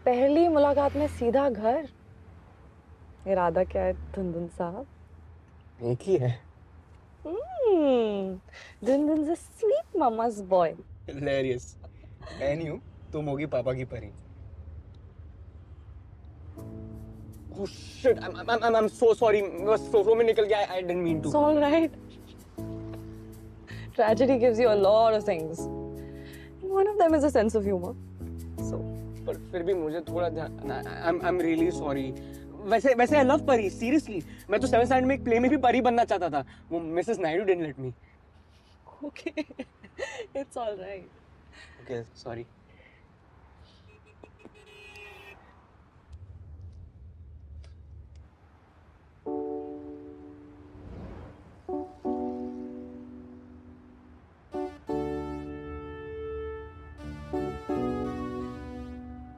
पहली मुलाकात में सीधा घर। इरादा क्या है धुंधुन साहब? एक ही है। धुंधुन से स्वीट ममा's boy। Hilarious। मैं नहीं हूँ, तुम होगी पापा की परी। Oh shit, I'm so sorry। बस सोफे में निकल गया। I didn't mean to। It's all right। Tragedy gives you a lot of things। One of them is a sense of humor। So पर फिर भी मुझे थोड़ा I'm really sorry। वैसे I love परी, seriously। मैं तो 7th स्टैंडर्ड में एक प्ले में भी परी बनना चाहता था। वो Mrs Naidu didn't let me। okay। It's all right। Okay, sorry।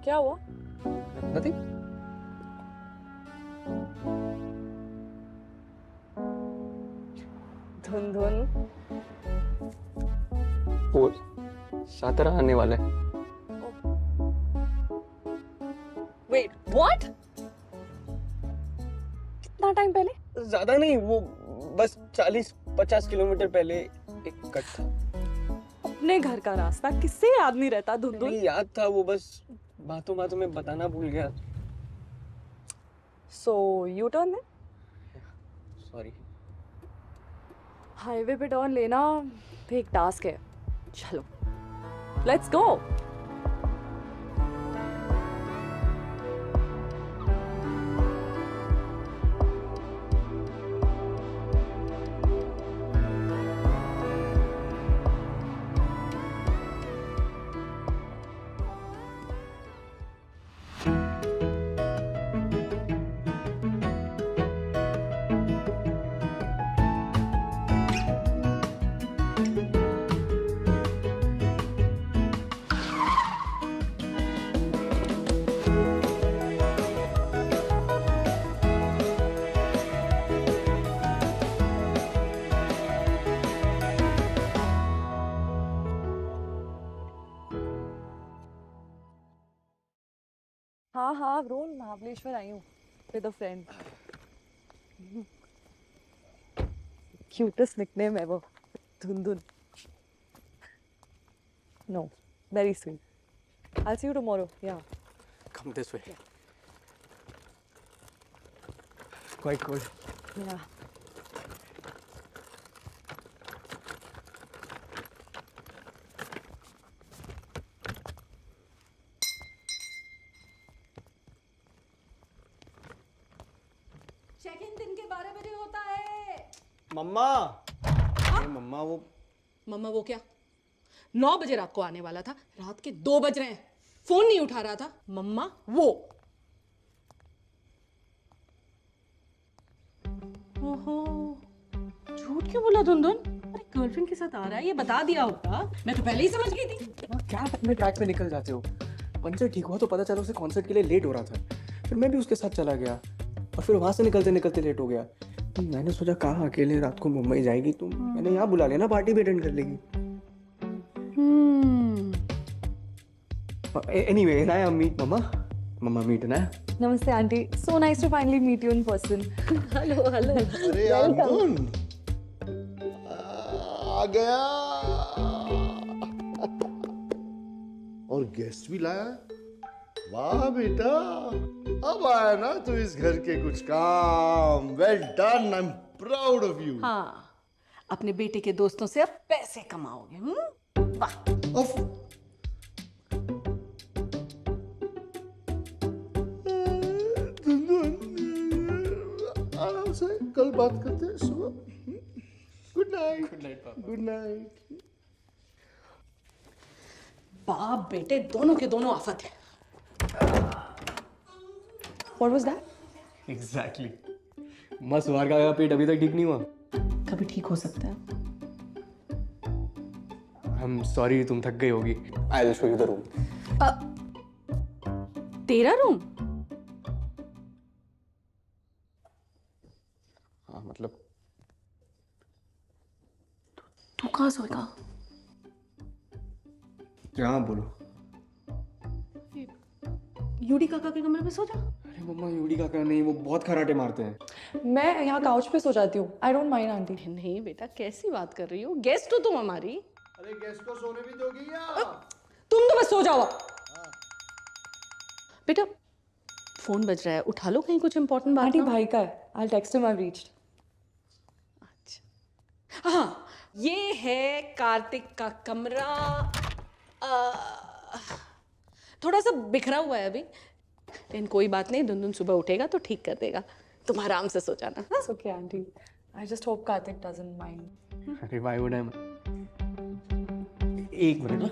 क्या हुआ? Nothing। धुंधुन वो सातरा आने वाला है। Wait, what? कितना टाइम पहले? ज्यादा नहीं, वो बस 40-50 किलोमीटर पहले एक कट था। अपने घर का रास्ता किससे याद नहीं रहता धुंधुन? नहीं याद था, वो बस बातों बातों में बताना भूल गया। So you turn है? सॉरी। हाईवे पे टर्न लेना भी एक टास्क है। चलो, लेट्स गो। हाँ हाँ रोल महाबलेश्वर आई हूँ with a friend. Cutest nickname है वो, Dhundhun. No, very sweet. I'll see you tomorrow। Yeah। Come this way। Quite cool। Yeah। Check in दिन के 12 बजे होता है। मम्मा। अरे मम्मा वो मम्मा वो क्या? 9 बजे रात को आने वाला था, रात के 2 बज रहे हैं, फोन नहीं उठा रहा था। मम्मा वो। ओहो, झूठ क्यों बोला धुंधुन? अरे गर्लफ्रेंड के साथ आ रहा है, ये बता दिया होता, मैं तो पहले ही समझ गई थी। क्या अपने ट्रैक पे निकल जाते हो? पंचर ठीक हुआ तो पता चला उसे कॉन्सर्ट के लिए लेट हो रहा था, फिर मैं भी उसके साथ चला गया और फिर वहां से निकलते निकलते लेट हो गया। मैंने सोचा कहाँ अकेले रात को मुंबई जाएगी तो मैंने यहाँ बुला लिया ना, पार्टी भी अटेंड कर लेगी। एनीवे ना अम्मी मम्मा मम्मा मीट ना। नमस्ते aunty. So nice to finally meet you in person। Hello hello. अरे अर्जुन आ गया और गेस्ट भी लाया। वाह बेटा, अब आया ना तो इस घर के कुछ काम। Well done, I am proud of you. हाँ, अपने बेटे के दोस्तों से अब पैसे कमाओगे। वाह। आराम से कल बात करते हैं सुबह। Good night. गुड नाइट पापा। Good night. बाप बेटे दोनों के दोनों आफत है। What was that? एग्जैक्टली। मस्त वार का पेट अभी तक ठीक नहीं हुआ। कभी ठीक हो सकता है। I'm sorry, तुम थक गई होगी। I'll show you the room। तेरा रूम? हाँ मतलब तू कहाँ सोएगा? यहाँ बोलो। यूडी काका के कमरे में सो जा। अरे मम्मा यूडी काका नहीं, वो बहुत खराटे मारते हैं। मैं यहाँ काउच पे सो जाती हूँ, आई डोंट माइंड आंटी। नहीं बेटा, कैसी बात कर रही हो? गेस्ट हो तुम हमारी। अरे गेस्ट को सोने भी दोगी या? तुम तो बस सो जाओ। बेटा फोन बज रहा है, उठा लो, कहीं कुछ इंपॉर्टेंट बात आंटी ना हो। भाई का है, I text him, I reached. अच्छा हाँ, ये है कार्तिक का कमरा। थोड़ा सा बिखरा हुआ है अभी, लेकिन कोई बात नहीं, दुनदुन सुबह उठेगा तो ठीक कर देगा। तुम आराम से सो जाना। हाँ? It's okay, auntie. I just hope Karthik doesn't mind. अरे why would I? एक मिनट ना।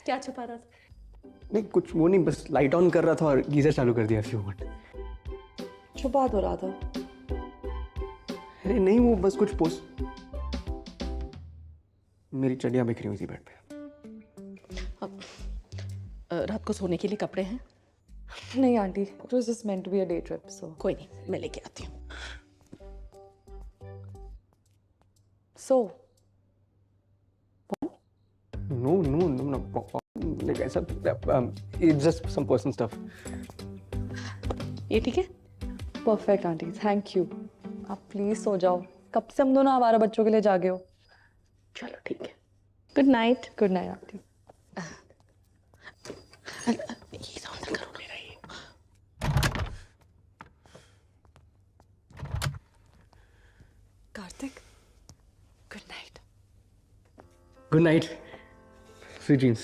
क्या छुपा रहा था? नहीं कुछ वो नहीं, बस लाइट ऑन कर रहा था और गीजर चालू कर दिया फ्यू मिनट। छुपा तो रहा था। अरे नहीं, वो बस कुछ पोस्ट, मेरी चड्डियां बिखरी हुई थी बेड पे। रात को सोने के लिए कपड़े हैं? नहीं aunty, it was just meant to be a day trip, so. कोई नहीं, मैं लेके आती हूँ। So, No, no, no, no. Like ऐसा, it's just some personal stuff. ये ठीक है? perfect aunty, thank you. आप प्लीज सो जाओ, कब से हम दोनों आवारा बच्चों के लिए जागे हो। चलो ठीक है, good night. Good night aunty. ये तो अंदर करो मेरा ये। Kartik, good night. Good night. Sweet dreams.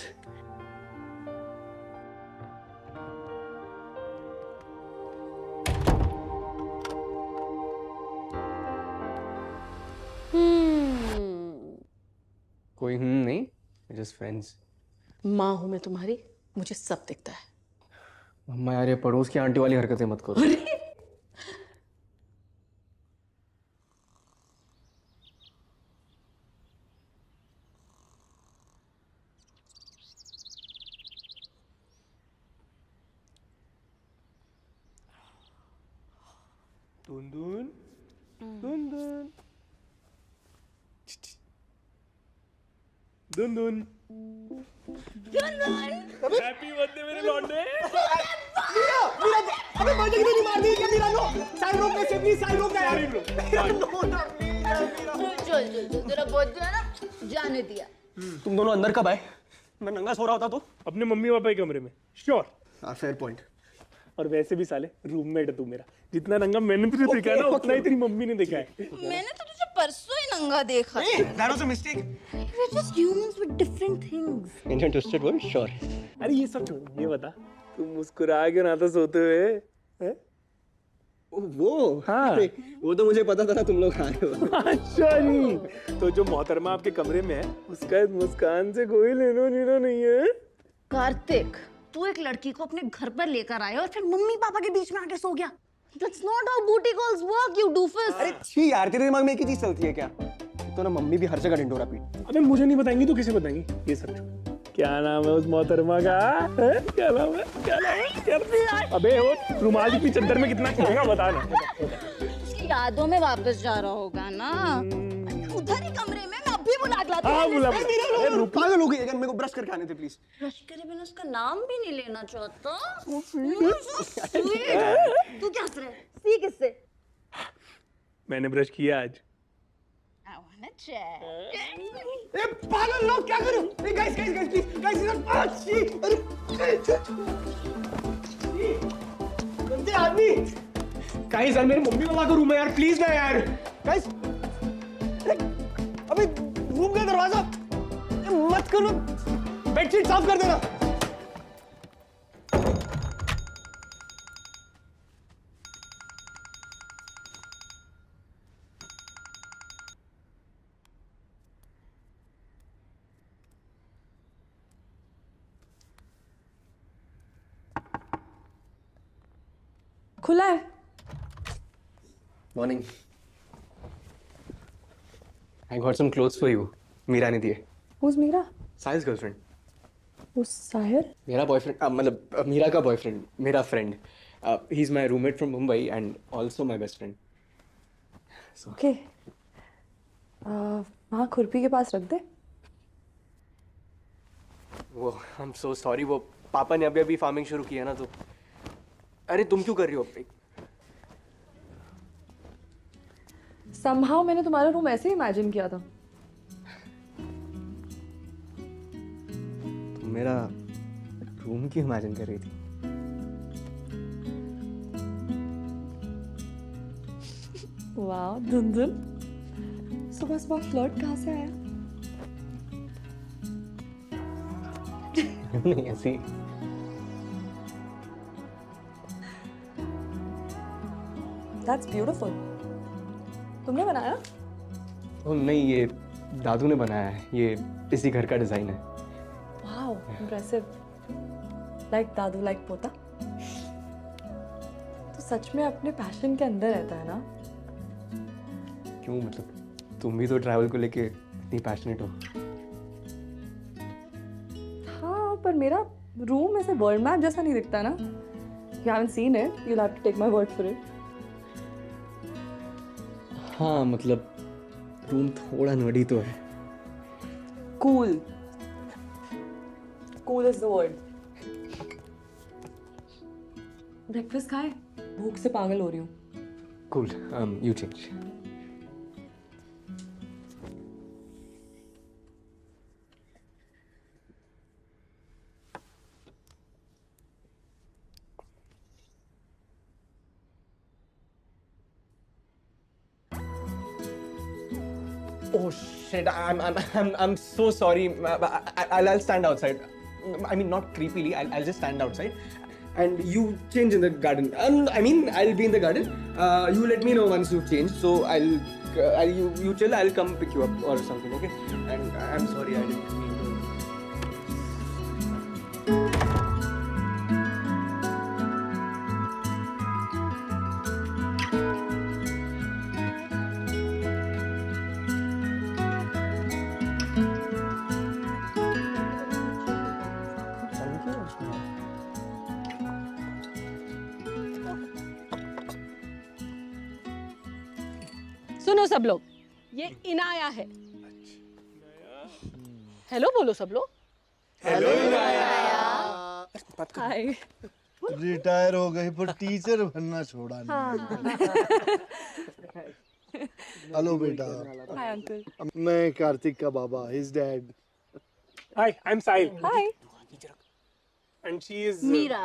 कोई नहीं, just friends. माँ हूं मैं तुम्हारी, मुझे सब दिखता है। मम्मा यार, ये पड़ोस की आंटी वाली हरकतें मत करो। दुनदुन, दुनदुन, दुनदुन। हैप्पी बर्थडे मेरे लौंडे। अबे बर्थडे की मार दी क्या मीरा? नो साइड रोक से प्लीज, साइड रोक यार। चल तेरा बर्थडे है ना, जाने दिया। तुम दोनों अंदर कब आए? मैं नंगा सो रहा होता तो। अपने मम्मी पापा के कमरे में। श्योर। हाँ फेयर पॉइंट। और वैसे भी साले रूममेट है तू मेरा, जितना नंगा मैंने तुझे देखा है ना, उतना ही तेरी मम्मी ने देखा है। मैंने तो तुझे परसों ही नंगा देखा। That was a mistake. We're just humans with different things. Indian twisted word, sure. अरे ये सब छोड़, ये बता तू मुस्कुरा क्यों ना था सोते हुए हैं? वो हाँ। अरे, वो तो मुझे पता था ना तुम लोग आए हो। अच्छा जी, तो जो मोहतरमा आपके कमरे में है, उसका इस मुस्कान से कोई लेना देना नहीं है। कार्तिक, तू एक लड़की को अपने घर पर लेकर आया और फिर मम्मी पापा के बीच में आके सो गया। That's not how booty calls work, you doofus. अरे छी यार, तेरे दिमाग में एक ही चीज चलती है क्या? तो ना मम्मी भी हर जगह ढिंडोरा पीट। अबे मुझे नहीं बताएंगी तो किसे बताएंगी? ये सब छोड़। क्या नाम है उस मोहतरमा का? हैं? क्या नाम है? क्या नाम है? क्या नाम है? अबे वो रुमाल की चद्दर में कितना खाएगा बता ना। उसकी यादों में वापस जा रहा होगा ना। उधर ही कमरे में मैं अभी बुला लाती हाँ हूँ। बुला। पागल हो गई, अगर मेरे को ब्रश करके आने थे प्लीज। ब्रश करे बिना उसका नाम भी नहीं लेना चाहता। तू क्या हंस रहा है? सी किससे? मैंने ब्रश किया आज। I wanna check. ए पागल लोग, क्या करूं? ए गाइस प्लीज, गाइस इधर छी। अरे गंदे आदमी। गाइस यार, मेरे मम्मी पापा का रूम है यार, प्लीज ना यार। गाइस अबे रूम का दरवाजा मत करो, बेडशीट साफ कर देना। खुला है। Morning. I got some clothes for you. Meera ने दिए। Who's मीरा? साहिल गर्लफ्रेंड। Who's साहिर? मेरा बॉयफ्रेंड, मतलब मीरा का बॉयफ्रेंड, मेरा friend. He's my roommate from Mumbai and also my best friend. Okay वहाँ खुरपी के पास रख दे. वो I'm so sorry, वो पापा ने अभी फार्मिंग शुरू किया ना तो. अरे तुम क्यों कर रही हो? Somehow मैंने तुम्हारा रूम ऐसे ही इमेजिन किया था. तुम मेरा रूम क्यों इमेजिन कर रही थी? वाह धुंधुन, सुबह सुबह फ्लर्ट कहाँ से आया? नहीं ऐसी. That's beautiful. तुमने बनाया? ओ नहीं, ये दादू ने बनाया है. ये इसी घर का डिजाइन है. Wow, impressive. Like दादू like पोता. तो सच में अपने पैशन के अंदर रहता है ना? क्यों, मतलब तुम भी तो ट्रैवल को लेके इतनी पैशनेट हो. हाँ, पर मेरा रूम ऐसे वर्ल्ड मैप जैसा नहीं दिखता ना. You haven't seen it. You'll have to take my word for it. हाँ मतलब रूम थोड़ा नर्डी तो है. Cool. Cool is the word. Breakfast खाए? भूख से पागल हो रही हूँ. Cool. You change. Oh shit! I'm so sorry. I'll stand outside. I mean, not creepily. I'll just stand outside, and you change in the garden. I mean, I'll be in the garden. You let me know once you've changed. So you chill. I'll come pick you up or something. Okay? And I'm sorry. I didn't mean to. सुनो सब लोग, ये इनाया है. Hello बोलो सब लोग. हाय. Retire हो गई पर टीचर बनना छोड़ा नहीं. हेलो बेटा, हाय अंकल. मैं कार्तिक का बाबा, his dad. Hi, I'm Sahil. Hi. And she is Meera.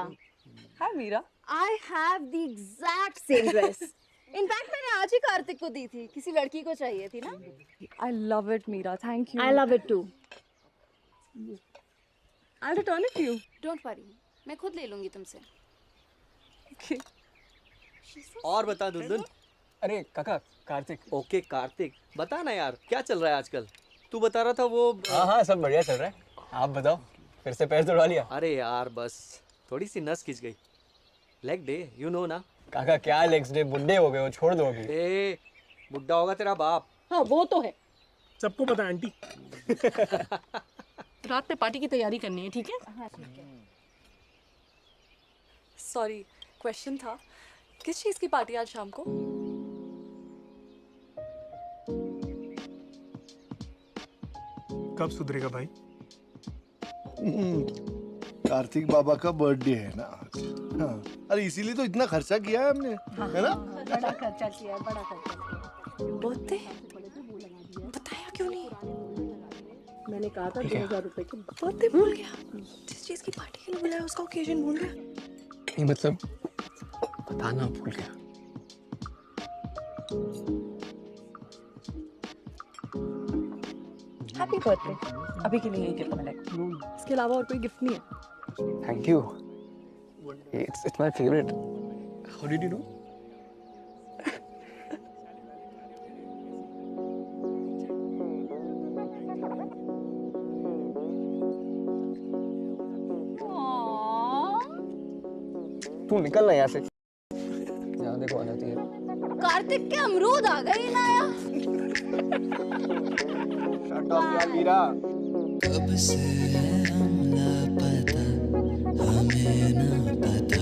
Hi Meera. I have the exact same dress. In fact मैंने आज ही कार्तिक को दी थी. किसी लड़की को चाहिए थी ना. I love it Meera. Thank you. I love it too. I'll return it to you. Don't worry. मैं खुद ले लूंगी तुमसे. Okay. और बता दुंदुन. अरे काका, कार्तिक. ओके कार्तिक, बता ना यार क्या चल रहा है आजकल. तू बता रहा था वो. हाँ सब बढ़िया चल रहा है. आप बताओ, फिर से पैर तोड़वा लिया? अरे यार बस थोड़ी सी नस खिंच गई. लेग डे यू नो ना. काका क्या लेग्स डे, बुड्ढे हो गए हो, छोड़ दो अभी. ए बुड्ढा होगा तेरा बाप. हाँ वो तो है. सबको पता है आंटी. रात में पार्टी की तैयारी करनी है, ठीक है? सॉरी, क्वेश्चन था. किस चीज़ की पार्टी आज शाम को? कब सुधरेगा भाई? कार्तिक बाबा का बर्थडे है ना आज. हाँ. अरे इसीलिए तो इतना खर्चा किया है हमने, है ना? बड़ा खर्चा किया है, बड़ा खर्चा किया. बर्थडे? बताया क्यों नहीं? मैंने कहा था 2000 रुपए की. बर्थडे भूल गया. जिस चीज़ की पार्टी के लिए बुलाया उसका ओकेजन भूल गया. नहीं मतलब बताना भूल गया. Happy birthday. अभी के लिए ये गिफ्ट मिलेगा. इसके अलावा और कोई गिफ्ट नहीं है. Thank you. It's my favorite. How did you know? तू निकल ना यहाँ से. यहाँ देखो आ जाती है. कार्तिक के अमरूद आ गए इनाया. Shut up यार मीरा. कब से हम लापता हमें ना पता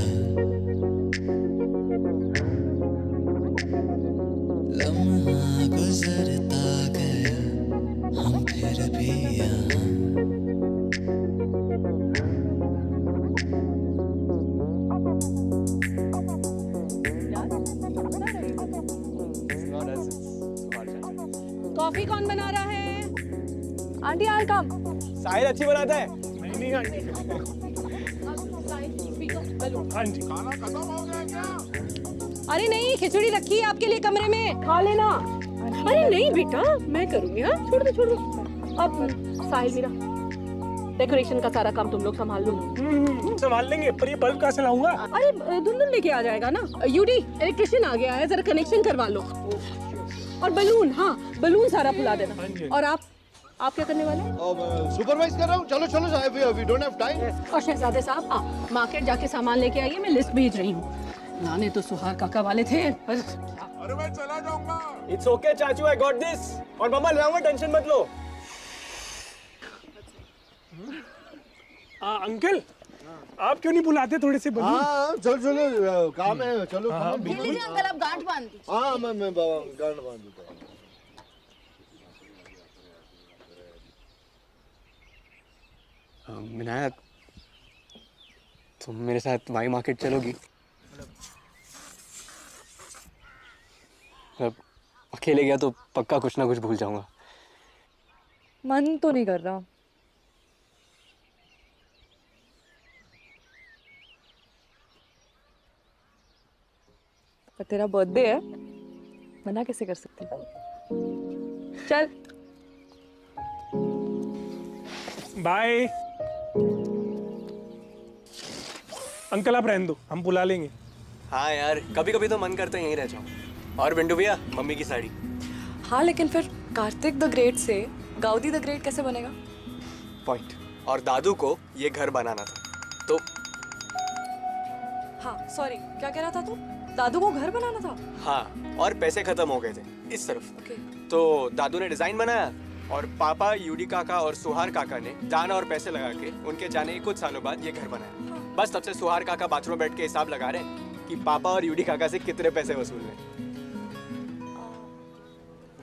कॉफी कौन बना रहा है? आंटी आई कम। साहिल अच्छी बनाता है। नहीं नहीं आंटी। हाँ जी। अरे नहीं, खिचड़ी रखी है आपके लिए कमरे में, खा लेना। अरे नहीं बेटा, मैं करूंगी। हाँ छोड़ दो छोड़ दो। अब साहिल मेरा डेकोरेशन का सारा काम तुम लोग संभाल लो। संभाल लेंगे, पर ये बल्ब कहाँ से लाऊंगा? अरे धुंधुन लेके आ जाएगा ना। यूडी इलेक्ट्रिशियन आ गया है, जरा कनेक्शन करवा लो। और बलून, हाँ बलून सारा फुला देना। और आप क्या करने वाले हैं? सुपरवाइज कर रहा हूँ। चलो चलो वी डोंट हैव टाइम। और शहजादे साहब मार्केट जाके सामान लेके आइए, मैं लिस्ट भेज रही हूँ। लाने तो सुहार काका वाले थे। अरे मैं चला जाऊंगा। इट्स ओके चाचू, आई गॉट दिस। और मम्मा ले आऊंगा, टेंशन मत लो। अंकल आप क्यों नहीं बुलाते थोड़े से बलून? हाँ चलो चलो काम है, चलो। ले लीजिए अंकल, आप गांठ बांध दीजिए। हाँ मैं गांठ बांध देता हूँ। विनायक, तुम मेरे साथ वाई मार्केट चलोगी? अब अकेले गया तो पक्का कुछ ना कुछ भूल जाऊंगा। मन तो नहीं कर रहा। पर तेरा बर्थडे है, मना कैसे कर सकती हूँ? चल। बाय। अंकल आप रहने दो, हम बुला लेंगे। हाँ यार, कभी कभी तो मन करता है यहीं रह जाऊं। और बिंडू भैया, मम्मी की साड़ी। हाँ लेकिन फिर कार्तिक द ग्रेट से गाउदी द ग्रेट कैसे बनेगा? पॉइंट। और दादू को ये घर बनाना था तो। हाँ सॉरी, क्या कह रहा था तू? दादू को घर बनाना था? हाँ, और पैसे खत्म हो गए थे इस तरफ। ओके। तो दादू ने डिजाइन बनाया और पापा, यूडी काका और सुहार काका ने जान और पैसे लगा के उनके जाने के कुछ सालों बाद ये घर बनाया। बस तब से सुहार काका बाथरूम में बैठ के हिसाब लगा रहे हैं कि पापा और यूडी काका से कितने पैसे वसूल हुए।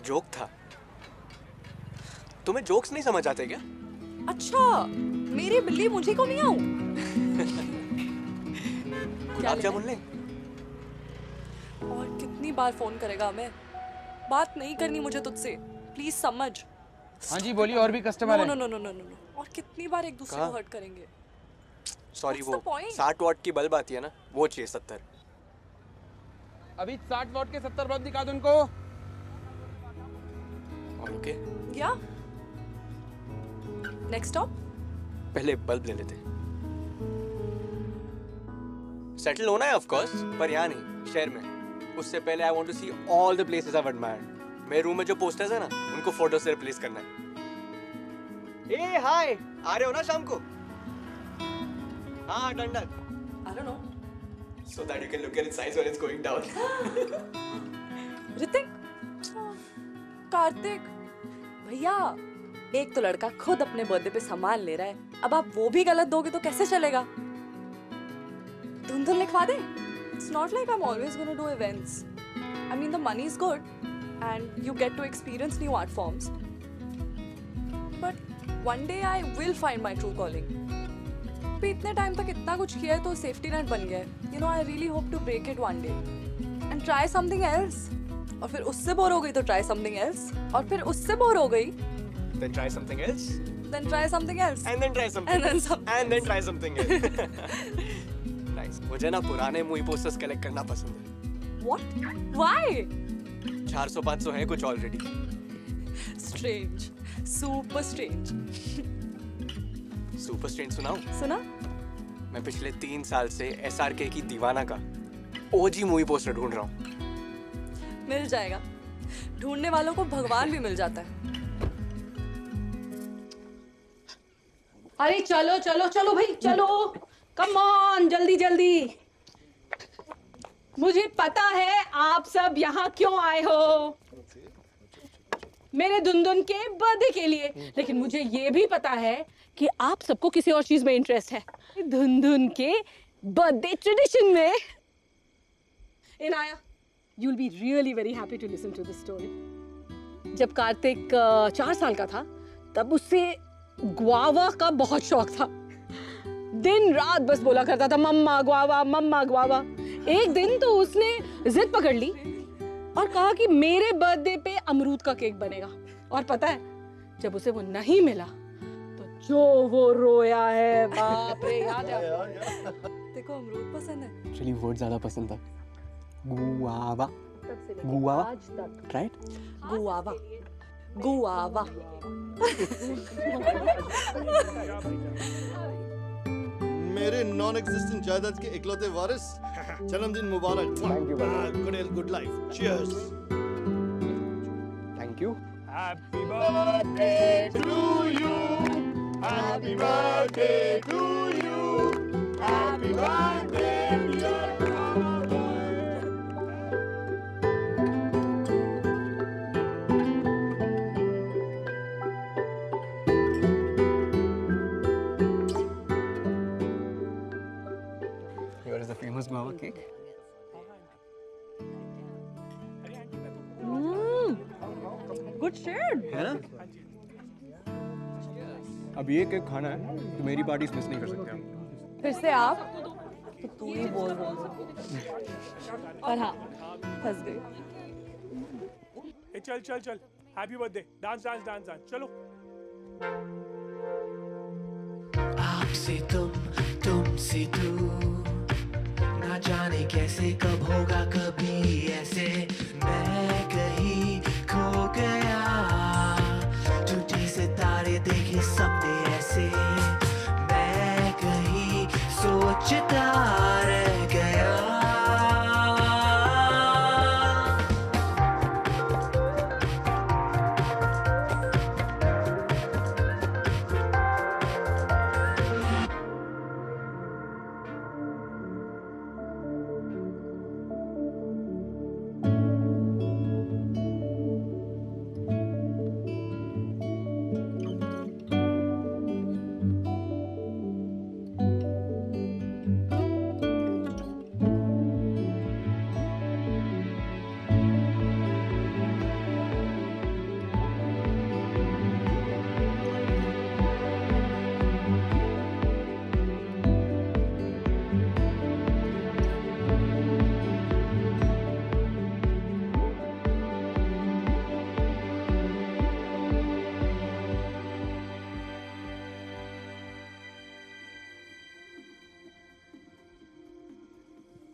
जोक था। तुम्हें जोक्स नहीं समझ आते क्या? अच्छा, मेरी बिल्ली मुझे को नहीं आऊं। गुलाब जामुन ले। और कितनी बार फोन करेगा हमें? बात नहीं करनी मुझे तुझसे, प्लीज समझ। हाँ जी बोलिए, और भी कस्टमर नो हैं। No no no no no. और कितनी बार एक दूसरे को हर्ट करेंगे? सॉरी, What's वो the point? 60 वॉट की बल्ब आती है ना, वो चाहिए 70। अभी 60 वॉट के 70 बल्ब दिखा दो उनको। और ओके, या नेक्स्ट स्टॉप? पहले बल्ब ले लेते। सेटल होना है ऑफ कोर्स, पर यहाँ नहीं, शहर में। उससे पहले I want to see all the places I have admired. मेरे रूम में जो पोस्टर्स है ना, उनको फोटो से रिप्लेस करना है। ए हाय, आ रहे हो ना शाम को? हाँ done done. I don't know. So that you can look at its size when it's going down. Hrithik, Kartik, भैया, एक तो लड़का खुद अपने बर्थडे पे सामान ले रहा है, अब आप वो भी गलत दोगे तो कैसे चलेगा? धुंधुन लिखवा दे? It's not like I'm always going to do events. I mean the money is good and you get to experience new art forms. But one day I will find my true calling. अभी इतने time तक इतना कुछ किया है तो safety net बन गया है। You know I really hope to break it one day and try something else. और फिर उससे बोर हो गई तो try something else. और फिर उससे बोर हो गई Then try something else. then try something else. And then try something And then else. something And then try something else. Nice. मुझे ना पुराने मूवी पोस्टर्स कलेक्ट करना पसंद है। What? Why? 400-500 है कुछ already. Strange. Super strange. Super strange सुनाऊं? सुना? मैं पिछले 3 साल से SRK की दीवाना का OG मूवी पोस्टर ढूंढ रहा हूँ। मिल जाएगा। ढूंढने वालों को भगवान भी मिल जाता है। अरे चलो चलो चलो भाई चलो, कम ऑन, जल्दी जल्दी। मुझे पता है आप सब यहाँ क्यों आए हो, मेरे दुनदुन के बर्थडे के लिए, लेकिन मुझे ये भी पता है कि आप सबको किसी और चीज में इंटरेस्ट है, धुनधुन के बर्थडे ट्रेडिशन में। Inaya, you will be really very happy to listen to this story. जब कार्तिक 4 साल का था, तब उससे ग्वावा का बहुत शौक था। दिन रात बस बोला करता था मम्मा ग्वावा, मम्मा ग्वावा। एक दिन तो उसने जिद पकड़ ली और कहा कि मेरे बर्थडे पे अमरूद का केक बनेगा। और पता है जब उसे वो नहीं मिला तो जो वो रोया है, बाप रे, याद है? देखो अमरूद पसंद है। एक्चुअली वर्ड ज़्यादा पसंद था। Guava. Guava. Try it. Guava guava. मेरे नॉन एग्जिस्टेंट जायदाद के इकलौते वारिस, जन्मदिन मुबारक। Thank you, brother. Good health, good life. Cheers. Thank you. Happy birthday to you. Happy birthday to you. Happy birthday dear Mama. Here is the famous guava cake. Good shade. है ना? अब ये cake खाना है तो मेरी party miss नहीं कर सकते हम। फिर से आप तो तू ही बोल रहा है। और हाँ, फंस गई। ए चल चल चल, happy birthday, dance dance dance dance, चलो। आपसे तुमसे तू, ना जाने कैसे कब होगा कभी ऐसे, मैं कहीं खो गया, टूटे सितारे देखे सपने ऐसे, मैं कहीं सोचता रह गया।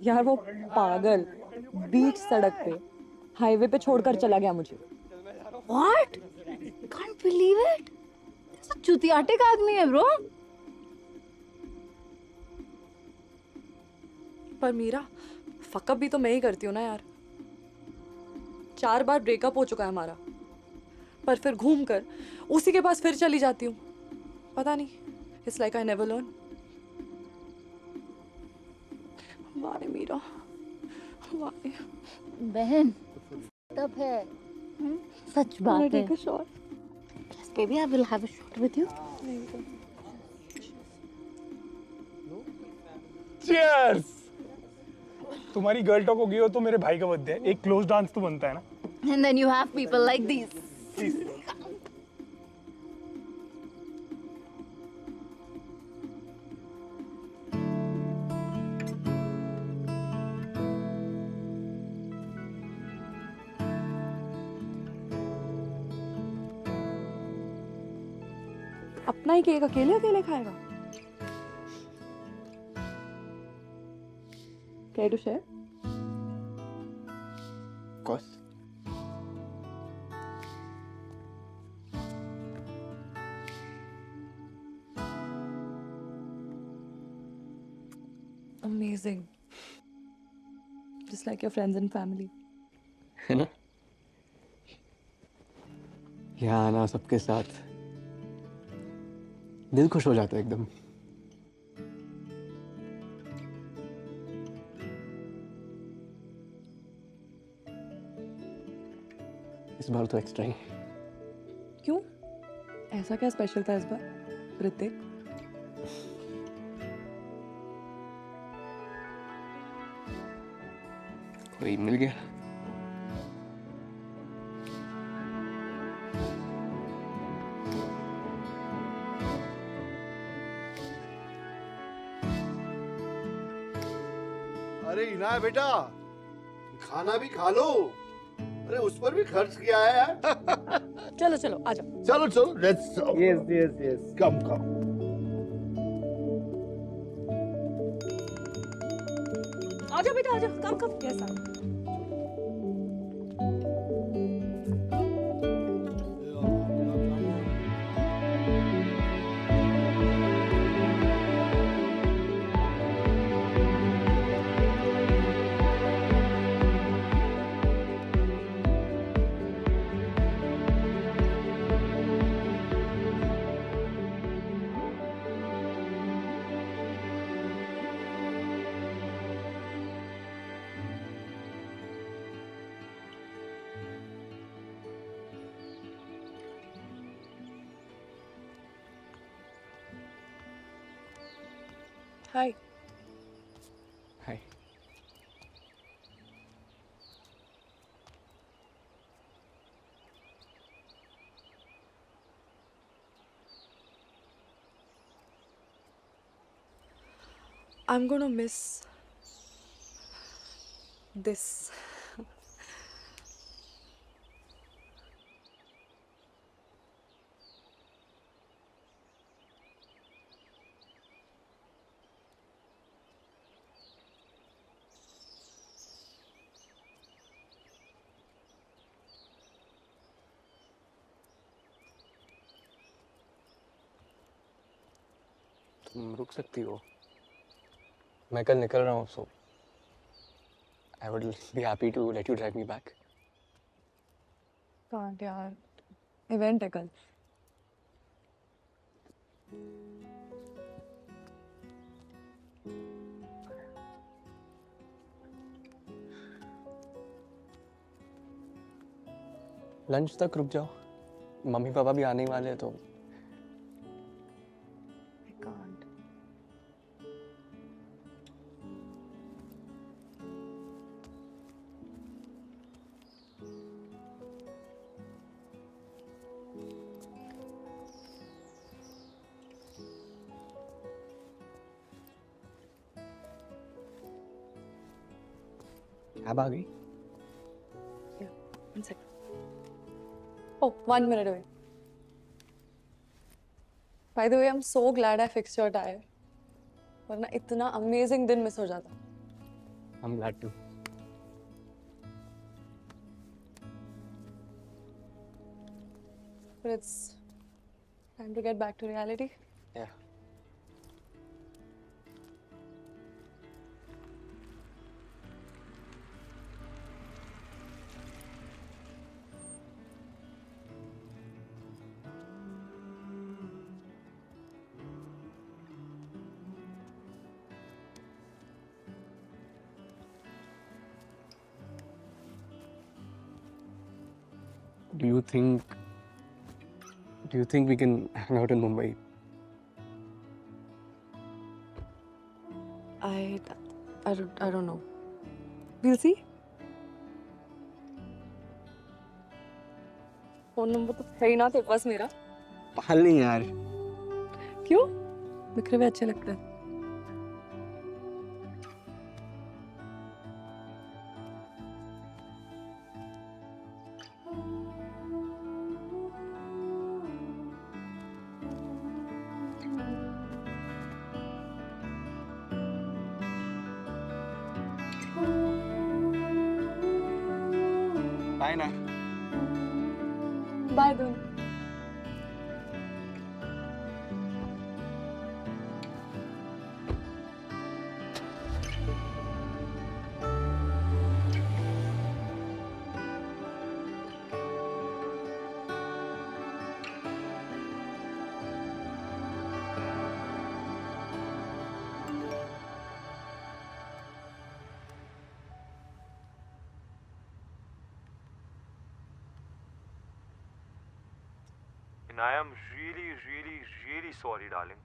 यार वो पागल बीच सड़क पे हाईवे पे छोड़कर चला गया मुझे। What? Can't believe it. ऐसा चुतियाटे का आदमी है ब्रो। पर मीरा फकअप भी तो मैं ही करती हूँ ना यार। 4 बार ब्रेकअप हो चुका है हमारा, पर फिर घूम कर उसी के पास फिर चली जाती हूँ। पता नहीं, it's like I never learn. वाह मीरा, वाह। बहन तब है सच बात है। Take a shot. Yes, baby, I will have a shot with you. Cheers! तुम्हारी गर्ल टॉक होगी हो तो मेरे भाई का बर्थडे है, एक क्लोज डांस तो बनता है ना। And then you have people like these. अपना ही केक अकेले अकेले खाएगा? Care to share? Of course. Amazing. Just like your friends and family. है ना? यहाँ आना सबके साथ दिल खुश हो जाता है एकदम। इस बार तो एक्स्ट्रा ही। क्यों? ऐसा क्या स्पेशल था इस बार, ऋतिक? कोई मिल गया। अरे इनाया बेटा, खाना भी खा लो। अरे उस पर भी खर्च किया है यार। चलो चलो आ जाओ। चलो चलो लेट्स यस कम कम। आ जाओ बेटा, आ जाओ, कम कम। यस आ Hi. Hi. I'm gonna miss this. तुम रुक सकती हो, मैं कल निकल रहा हूँ, so I would be happy to let you drive me back. Can't यार, इवेंट है कल। लंच तक रुक जाओ, मम्मी पापा भी आने ही वाले हैं तो। I can't. कैब आ गई? One second. Oh, 1 minute away. By the way, I'm so glad I fixed your tire. वरना इतना amazing दिन मिस हो जाता। I'm glad to. But it's time to get back to reality. Yeah. Do you think we can hang out in Mumbai? I don't know. We'll see. Phone number तो है ही ना तेरे पास मेरा। पाल नहीं यार। क्यों? बिखरे हुए अच्छे लगते हैं। बाय ना। बाय दोनों। And I am really sorry, darling.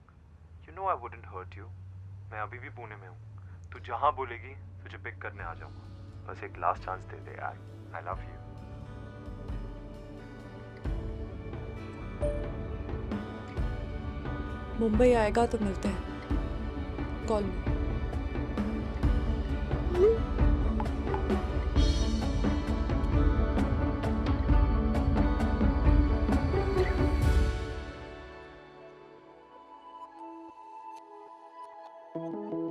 You know I wouldn't hurt you. मैं अभी भी पुणे में हूँ. तू जहाँ बोलेगी तुझे पिक करने आ जाऊँगा. बस एक लास्ट चांस दे दे यार. I love you. मुंबई आएगा तो मिलते हैं। कॉल मी। है